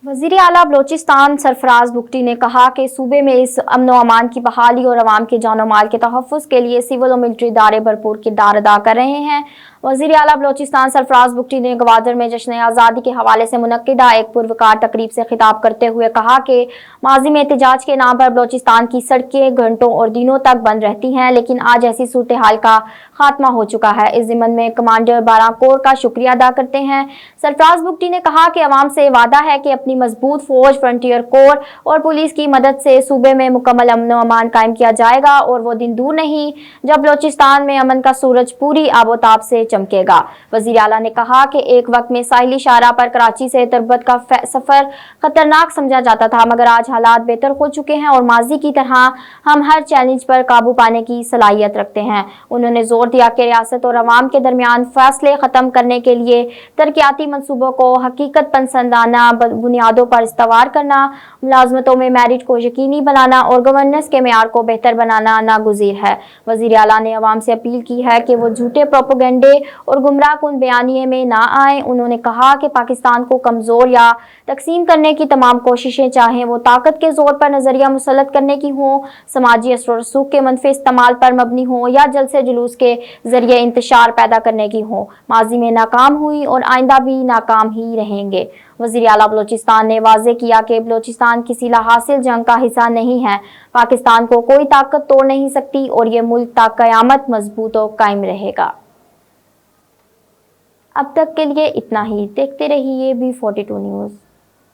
वज़ीर आला बलोचिस्तान सरफराज बुगटी ने कहा कि सूबे में इस अमन व अमान की बहाली और अवाम के जान माल के तहफ़्फ़ुज़ के लिए सिविल और मिलिट्री इदारे भरपूर किरदार अदा कर रहे हैं। वज़ीर आला बलोचिस्तान सरफराज बुगटी ने गवादर में जश्न आज़ादी के हवाले से मुनक्किदा एक पुरवकार तकरीब से खिताब करते हुए कहा कि माजी में एहतजाज के नाम पर बलोचिस्तान की सड़कें घंटों और दिनों तक बंद रहती हैं, लेकिन आज ऐसी सूरत हाल का खात्मा हो चुका है। इस ज़िम्मन में कमांडर 12 कोर का शुक्रिया अदा करते हैं। सरफराज बुगटी ने कहा कि अवाम से वादा है कि अपनी मजबूत फौज, फ्रंटियर कोर और पुलिस की मदद से सूबे में मुकम्मल अमन व अमान कायम किया जाएगा और वो दिन दूर नहीं जब बलोचिस्तान में अमन का सूरज पूरी आबोताब से चमकेगा। वज़ीर आला ने कहा कि एक वक्त में साहिली शाहराह पर कराची से तिब्बत का सफर खतरनाक समझा जाता था, मगर आज हालात बेहतर हो चुके हैं और माजी की तरह हम हर चैलेंज पर काबू पाने की सलाहियत रखते हैं। उन्होंने जोर दिया कि रियासत और अवाम के दरमियान फासले खत्म करने के लिए तरक्याती मंसूबों को हकीकत पसंदाना बुनियादों पर इस्तवार करना, मुलाजमतों में मेरिट को यकीनी बनाना और गवर्नेंस के मेयार को बेहतर बनाना नागुज़ीर है। वज़ीर आला ने अवाम से अपील की है कि वो झूठे प्रोपेगेंडे और गुमराह कुन बयानिए में ना आए। उन्होंने कहा कि पाकिस्तान को कमज़ोर या तकसीम करने की तमाम कोशिशें, चाहे वो ताकत के जोर पर नजरिया मुसल्लत करने की हों, समाजी असर और रसूख के मनफी इस्तेमाल पर मबनी हो या जलसे जुलूस के जरिए इंतशार पैदा करने की हो, माजी में नाकाम हुई और आइंदा भी नाकाम ही रहेंगे। वज़ीर आला बलोचिस्तान ने वाज़ेह किया कि बलोचिस्तान किसी लाहासिल जंग का हिस्सा नहीं है। पाकिस्तान को कोई ताकत तोड़ नहीं सकती और ये मुल्क ता क़यामत मजबूत और कायम रहेगा। अब तक के लिए इतना ही। देखते रहिए B42 न्यूज़।